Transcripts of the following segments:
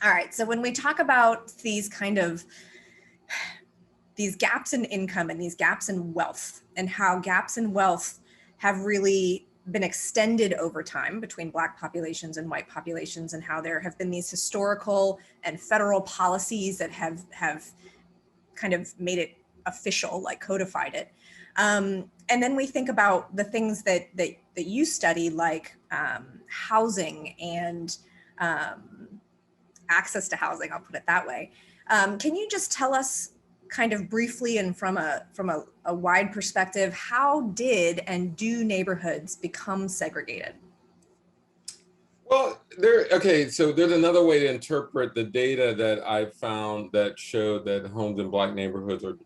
All right, so when we talk about these gaps in income and these gaps in wealth, and how gaps in wealth have really been extended over time between Black populations and white populations, and how there have been these historical and federal policies that have kind of made it official, like codified it. And then we think about the things that you study, like housing and access to housing, I'll put it that way. Can you just tell us kind of briefly and from a wide perspective, how did and do neighborhoods become segregated? Well, so there's another way to interpret the data that I found that showed that homes in Black neighborhoods are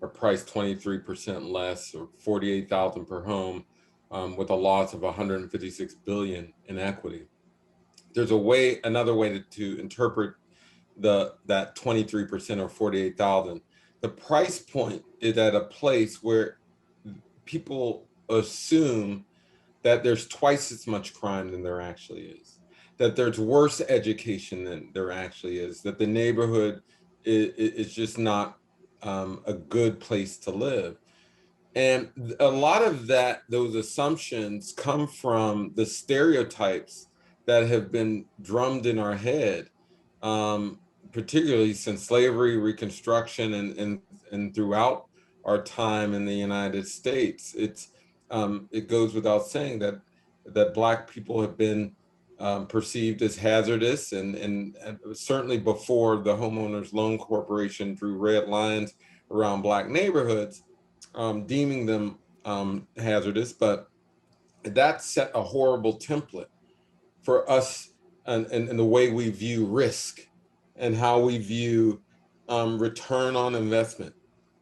priced 23% less, or 48,000 per home, with a loss of 156 billion in equity. There's another way to interpret that 23% or 48,000. The price point is at a place where people assume that there's twice as much crime than there actually is, that there's worse education than there actually is, that the neighborhood is just not a good place to live. And a lot of those assumptions come from the stereotypes that have been drummed in our head, particularly since slavery, Reconstruction, and throughout our time in the United States. It goes without saying that Black people have been perceived as hazardous, and certainly before the Homeowners Loan Corporation drew red lines around Black neighborhoods, deeming them hazardous. But that set a horrible template for us and the way we view risk and how we view return on investment.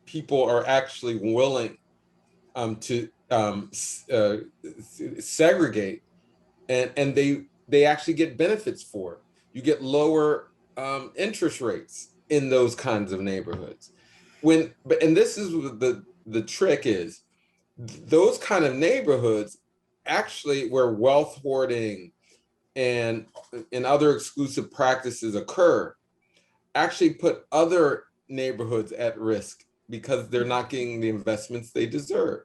People are actually willing to segregate, and they actually get benefits for it. You get lower interest rates in those kinds of neighborhoods. And this is the trick is, those kind of neighborhoods actually, where wealth hoarding and other exclusive practices occur, actually put other neighborhoods at risk because they're not getting the investments they deserve.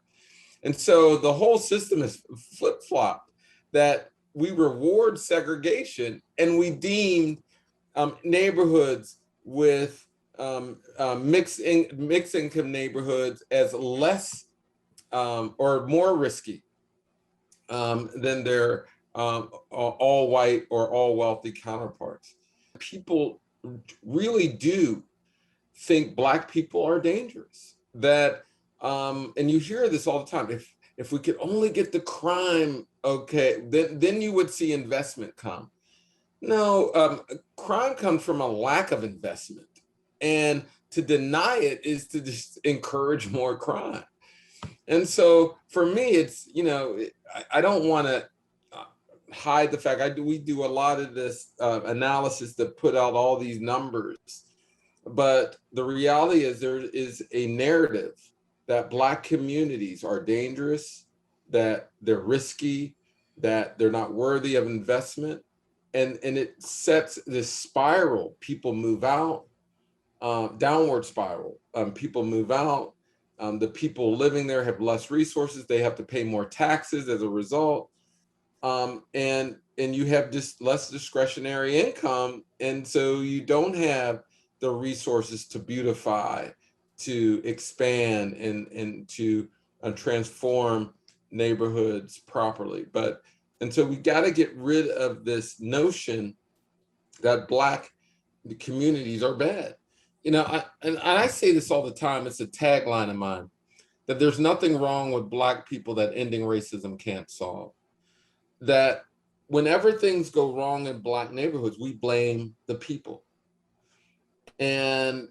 And so the whole system is flip-flopped, that we reward segregation and we deemed neighborhoods with mixed income neighborhoods as less or more risky than their all white or all wealthy counterparts. People really do think Black people are dangerous. That and you hear this all the time. If we could only get the crime, okay, then you would see investment come. No, crime comes from a lack of investment, and to deny it is to just encourage more crime. And so for me, it's, I don't want to hide the fact we do a lot of this analysis that put out all these numbers, but the reality is there is a narrative that Black communities are dangerous, that they're risky, that they're not worthy of investment, and it sets this spiral. People move out, downward spiral. People move out. The people living there have less resources. They have to pay more taxes as a result. And you have just less discretionary income. And so you don't have the resources to beautify, to expand, and to transform neighborhoods properly. And so we got to get rid of this notion that Black communities are bad. And I say this all the time, it's a tagline of mine, that there's nothing wrong with Black people that ending racism can't solve. That whenever things go wrong in Black neighborhoods, we blame the people. And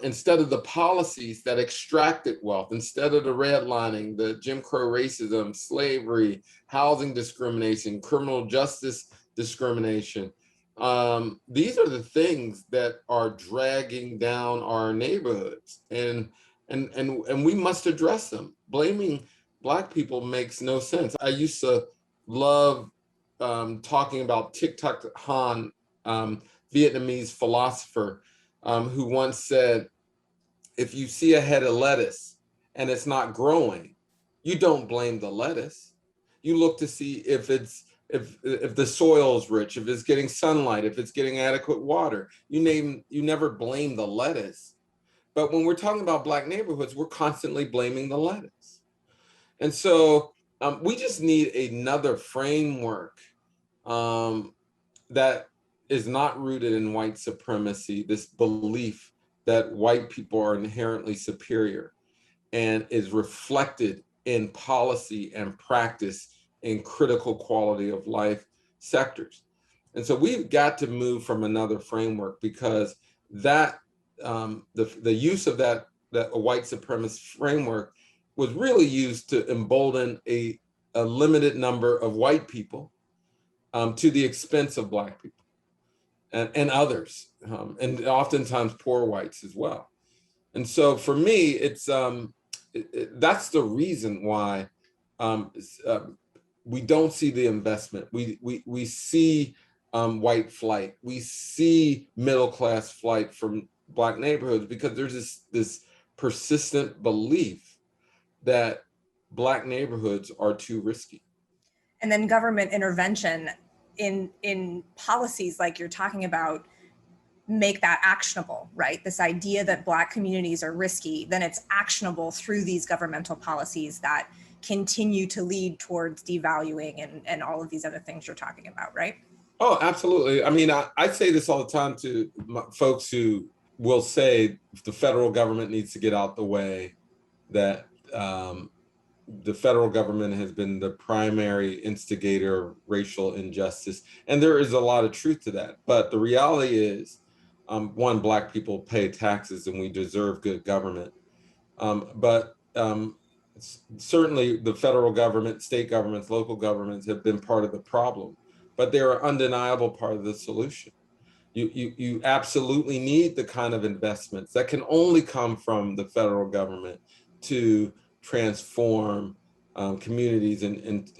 instead of the policies that extracted wealth, instead of the redlining, the Jim Crow racism, slavery, housing discrimination, criminal justice discrimination, these are the things that are dragging down our neighborhoods, and we must address them. Blaming Black people makes no sense. I used to love talking about TikTok Han, Vietnamese philosopher who once said, if you see a head of lettuce and it's not growing, you don't blame the lettuce. You look to see if the soil is rich, if it's getting sunlight, if it's getting adequate water. You never blame the lettuce. But when we're talking about Black neighborhoods, we're constantly blaming the lettuce. And so we just need another framework that is not rooted in white supremacy, this belief that white people are inherently superior, and is reflected in policy and practice in critical quality of life sectors. And so we've got to move from another framework, because that the use of that white supremacist framework was really used to embolden a limited number of white people to the expense of Black people and others, and oftentimes poor whites as well. And so for me, it's that's the reason why we don't see the investment. We see white flight. We see middle class flight from Black neighborhoods, because there's this persistent belief that Black neighborhoods are too risky. And then government intervention in policies like you're talking about make that actionable, right? This idea that Black communities are risky, then it's actionable through these governmental policies that continue to lead towards devaluing and all of these other things you're talking about, right? Oh, absolutely. I mean, I say this all the time to folks who will say the federal government needs to get out the way, that the federal government has been the primary instigator of racial injustice. And there is a lot of truth to that. But the reality is, one, Black people pay taxes and we deserve good government. But certainly the federal government, state governments, local governments have been part of the problem, but they're an undeniable part of the solution. You absolutely need the kind of investments that can only come from the federal government to transform communities and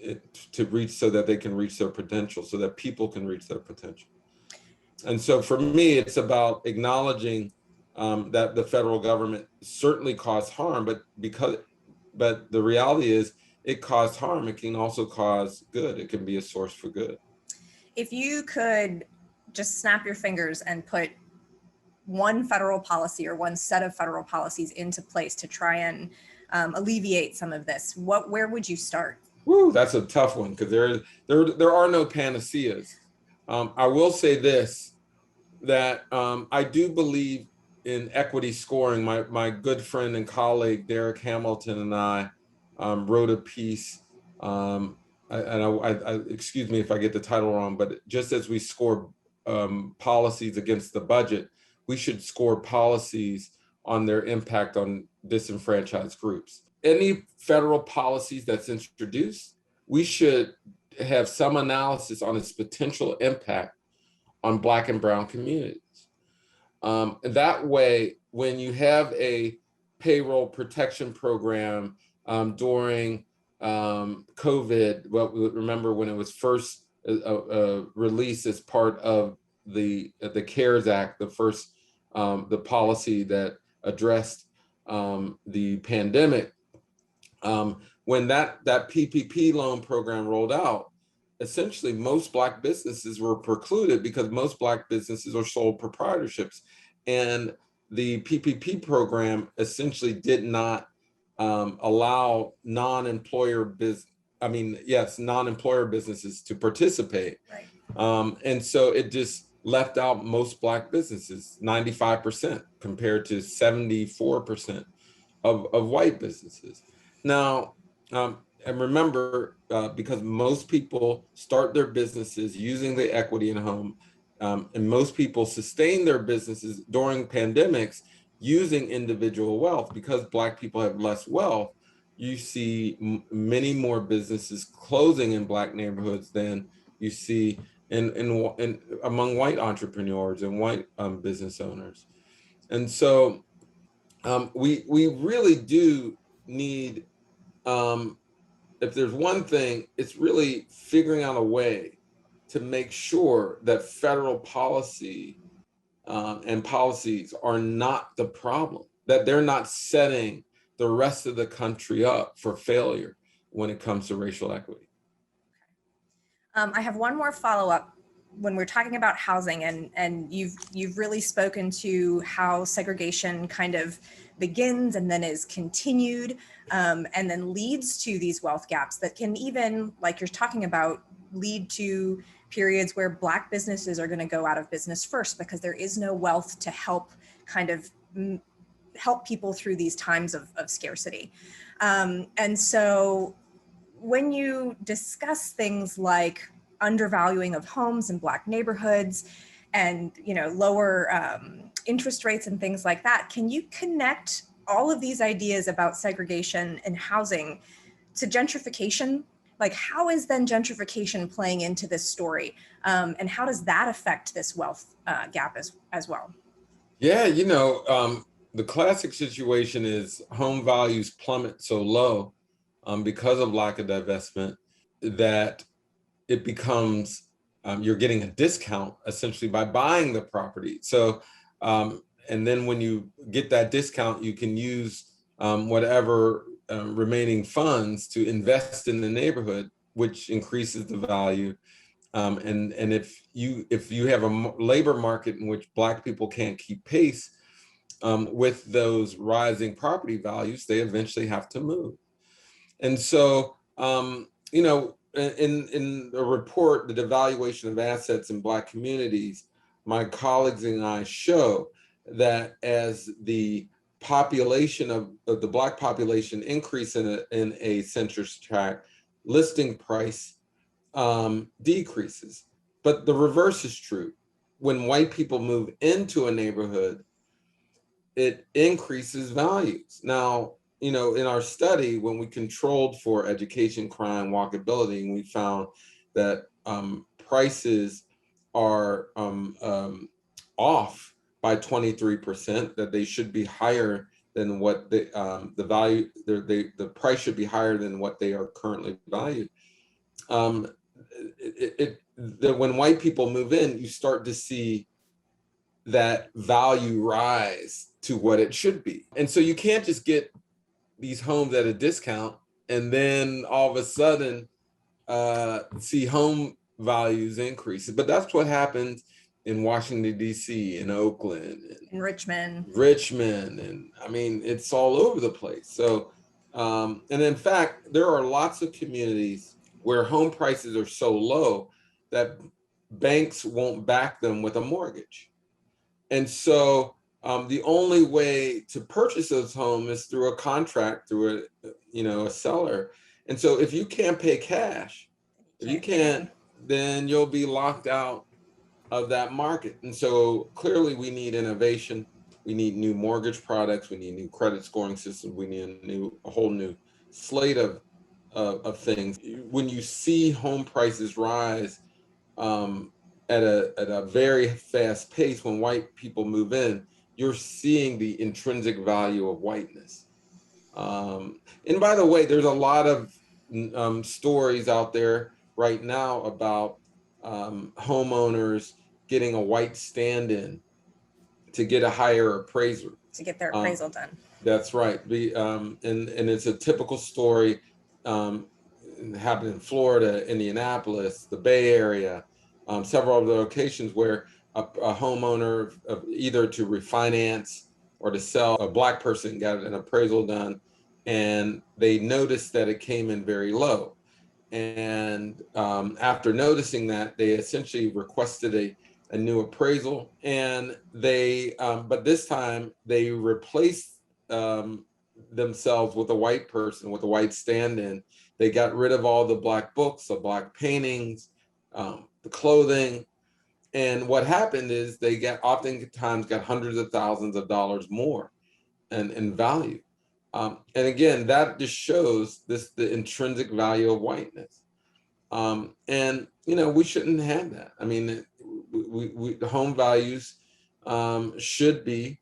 to reach, so that they can reach their potential, so that people can reach their potential. And so for me, it's about acknowledging that the federal government certainly caused harm, but the reality is it caused harm. It can also cause good. It can be a source for good. If you could just snap your fingers and put one federal policy or one set of federal policies into place to try and alleviate some of this, where would you start? Woo, that's a tough one, because there are no panaceas. I will say this, that I do believe in equity scoring. My good friend and colleague Derek Hamilton and I wrote a piece. Excuse me if I get the title wrong, but just as we score policies against the budget, we should score policies on their impact on disenfranchised groups. Any federal policies that's introduced, we should have some analysis on its potential impact on Black and brown communities. That way, when you have a payroll protection program during COVID, well, remember when it was first released as part of the CARES Act, the policy that addressed the pandemic. When that PPP loan program rolled out, essentially most Black businesses were precluded, because most Black businesses are sole proprietorships. And the PPP program essentially did not allow non-employer businesses to participate. Right. And so it just left out most Black businesses, 95% compared to 74% of white businesses. Now, and remember, because most people start their businesses using the equity in home, and most people sustain their businesses during pandemics using individual wealth, because Black people have less wealth, you see many more businesses closing in Black neighborhoods than you see in among white entrepreneurs and white business owners. And so we really do need, if there's one thing, it's really figuring out a way to make sure that federal policy and policies are not the problem, that they're not setting the rest of the country up for failure when it comes to racial equity. I have one more follow-up when we're talking about housing, and you've really spoken to how segregation kind of begins and then is continued, and then leads to these wealth gaps that can even, like you're talking about, lead to periods where Black businesses are going to go out of business first because there is no wealth to help kind of help people through these times of scarcity. And so when you discuss things like undervaluing of homes in Black neighborhoods and lower interest rates and things like that, can you connect all of these ideas about segregation and housing to gentrification? Like, how is then gentrification playing into this story? And how does that affect this wealth gap as well? Yeah, the classic situation is home values plummet so low because of lack of divestment that it becomes you're getting a discount essentially by buying the property. So, and then when you get that discount, you can use whatever remaining funds to invest in the neighborhood, which increases the value. And if you have a labor market in which Black people can't keep pace with those rising property values, they eventually have to move. And so, in the report, the devaluation of assets in Black communities, my colleagues and I show that as the population of the Black population increase in a census tract, listing price decreases. But the reverse is true. When white people move into a neighborhood, it increases values. Now, in our study, when we controlled for education, crime, walkability, we found that prices are off by 23%, that they should be higher than what the value, the price should be higher than what they are currently valued. When white people move in, you start to see that value rise to what it should be. And so you can't just get these homes at a discount and then all of a sudden see home values increase. But that's what happened in Washington, D.C., in Oakland, in Richmond, and I mean, it's all over the place. So, and in fact, there are lots of communities where home prices are so low that banks won't back them with a mortgage. And so the only way to purchase those homes is through a contract, through a seller. And so if you can't pay cash, if you can't, then you'll be locked out of that market. And so clearly we need innovation. We need new mortgage products. We need new credit scoring systems. We need a whole new slate of things. When you see home prices rise at a very fast pace, when white people move in, you're seeing the intrinsic value of whiteness. And by the way, there's a lot of stories out there right now about homeowners getting a white stand-in to get a higher appraiser. To get their appraisal done. That's right. And it's a typical story. Happened in Florida, Indianapolis, the Bay Area, several of the locations where a homeowner, either to refinance or to sell, a Black person got an appraisal done, and they noticed that it came in very low. And after noticing that, they essentially requested a new appraisal, and but this time they replaced themselves with a white person, with a white stand-in. They got rid of all the Black books, the Black paintings, the clothing. And what happened is they oftentimes got hundreds of thousands of dollars more in value. And again, that just shows the intrinsic value of whiteness. And we shouldn't have that. I mean, the home values should be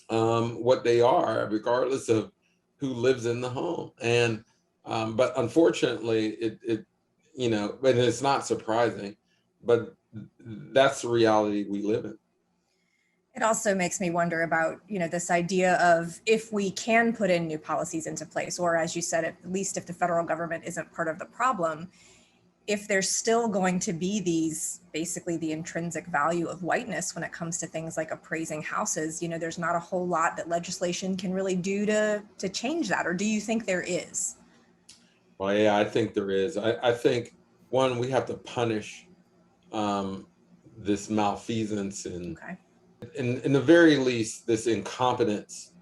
what they are, regardless of who lives in the home. And but unfortunately, and it's not surprising, but that's the reality we live in. It also makes me wonder about, this idea of if we can put in new policies into place, or as you said, at least if the federal government isn't part of the problem, if there's still going to be basically the intrinsic value of whiteness when it comes to things like appraising houses, there's not a whole lot that legislation can really do to change that. Or do you think there is? Well, yeah, I think there is. I think, one, we have to punish um, this malfeasance and, Okay. in the very least, this incompetence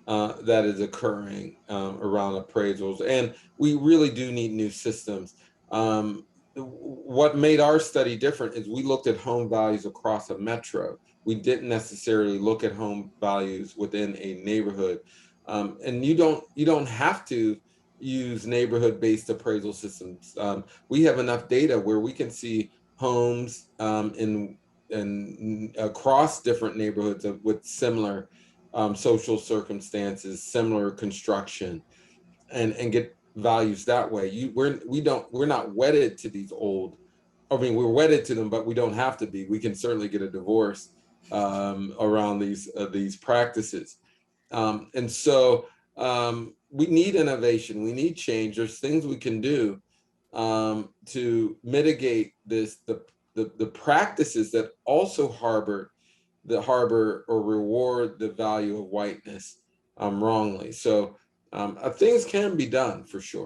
that is occurring around appraisals. And we really do need new systems. What made our study different is we looked at home values across a metro. We didn't necessarily look at home values within a neighborhood. And you don't have to use neighborhood-based appraisal systems. We have enough data where we can see homes in across different neighborhoods with similar social circumstances, similar construction, and get values that way. We're not wedded to these old. I mean, we're wedded to them, but we don't have to be. We can certainly get a divorce around these practices, and so we need innovation. We need change. There's things we can do to mitigate the practices that also harbor or reward the value of whiteness wrongly. So things can be done for sure.